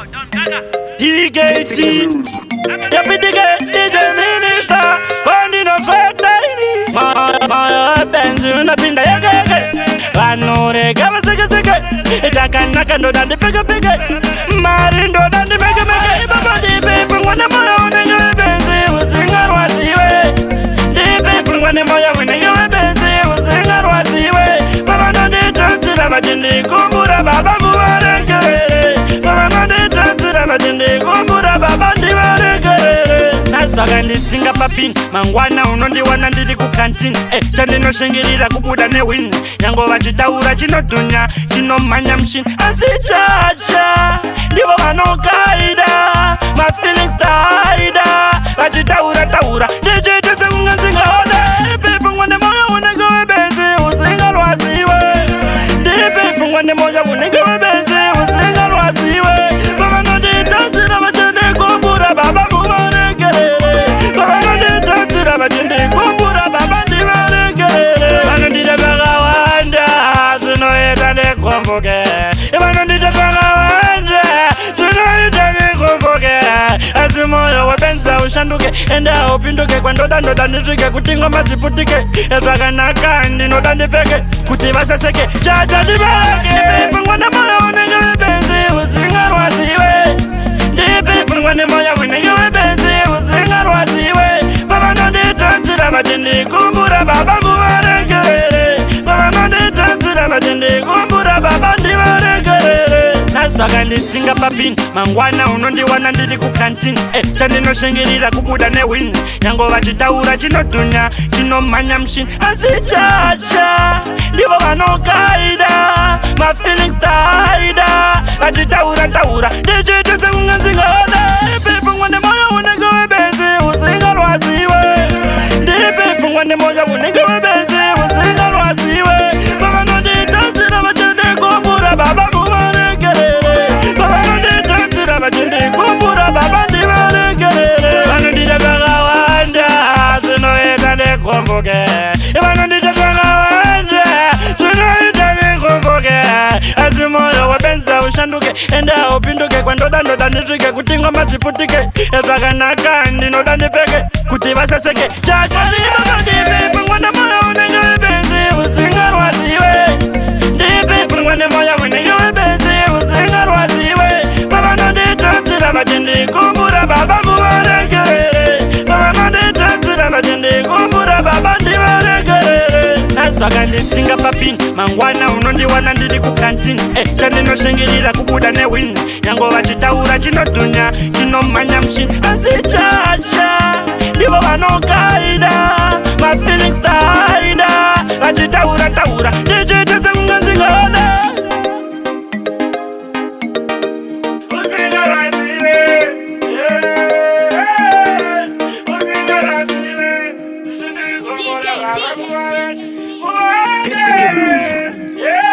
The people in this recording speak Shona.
TKT, Yappy DJ Minister, Funding of Sweat Daily. My Benz, unapinda yake. Vanore kama sike. Itakana ndo dandi peke. Marindo dandi mege. Baba dipe pungwane moyo unenge benzi usinga rwatiwe. Dipe pungwane moyo unenge benzi usinga rwatiwe. Baba nandi tansira majindi kumbura baba mubarekere. Baba nandi tansira majindi kumbura baba ndibarekere. Naswaga nditsinga papini mangwana unondiwana ndiri kukantini chandinoshingirira kubuda newini nyango vachitaura chinotunya chinomhanya mshini asi chacha ndivo vanokaida mafeelings taida vachitaura ndichiita sekunganzingaona ipipungwa nemoyo unenge webenzi usingarwadziwe ndipipungwa nemoyo unenge webenzi usingarwadziwe vavanonditadzira vachendikumbura baba vanondita vakawanda zvinoita nekomboke vanondita vakawanda zvinoita nekomboke asi moyo wapenza ushanduke enda upinduke kwandoda ndisvike kuti ngoma dziputike zvakanaka ndinoda ndipfeke kuti vasaseke chata ndivake pingwa nemoyo unenge webenzi usingarwadziwe ndipipingwa nemoyo unenge webenzi usingarwadziwe vavanonditansira vachindikumbura baba muvaregerere vavanonditansira vachindikumbura baba ndivaregerere naswaka nditsinga papini mangwana unondiwana ndiri kukantini chandinoshingirira kubuda newini nyango vachitaura chinotunya chinomhanya mshini asi chacha ndivo vanokaida mafeelings taida vachitaura ndichiita sekunganzingaona ipipungwa nemoyo unenge webenzi usingarwadziwe ndipipungwa nemoyo unenge webenzi usingarwadziwe vavanonditansira vachindikumbura baba muvaregerere vavanonditansira vachindikumbura baba ndivaregerere vanondita vakawanda zvinoita nekomboke vanondita vakawanda zvinoita nekomboke asi moyo wapenza ushanduke enda upinduke kwandoda ndisvike kuti ngoma dziputike zvakanaka ndinoda ndipfeke kuti vasaseke chatarivakandipipingwa nemoyo unenge webenzi usingarwadziwe ndipipingwa nemoyo unenge webenzi usingarwadziwe vavanonditansira vachindikumbura baba muvaregerere vavanonditansira vachindikumbura baba ndivaregerere naswaka nditsinga papini mangwana unondiwana ndiri kukantini chandinoshingirira kubuda newini nyango vachitaura chinotunya chinomhanya mshini asi chacha ndivo vanokaida mafeelings taida vachitaura ndichiita sekunganzingaona Get to get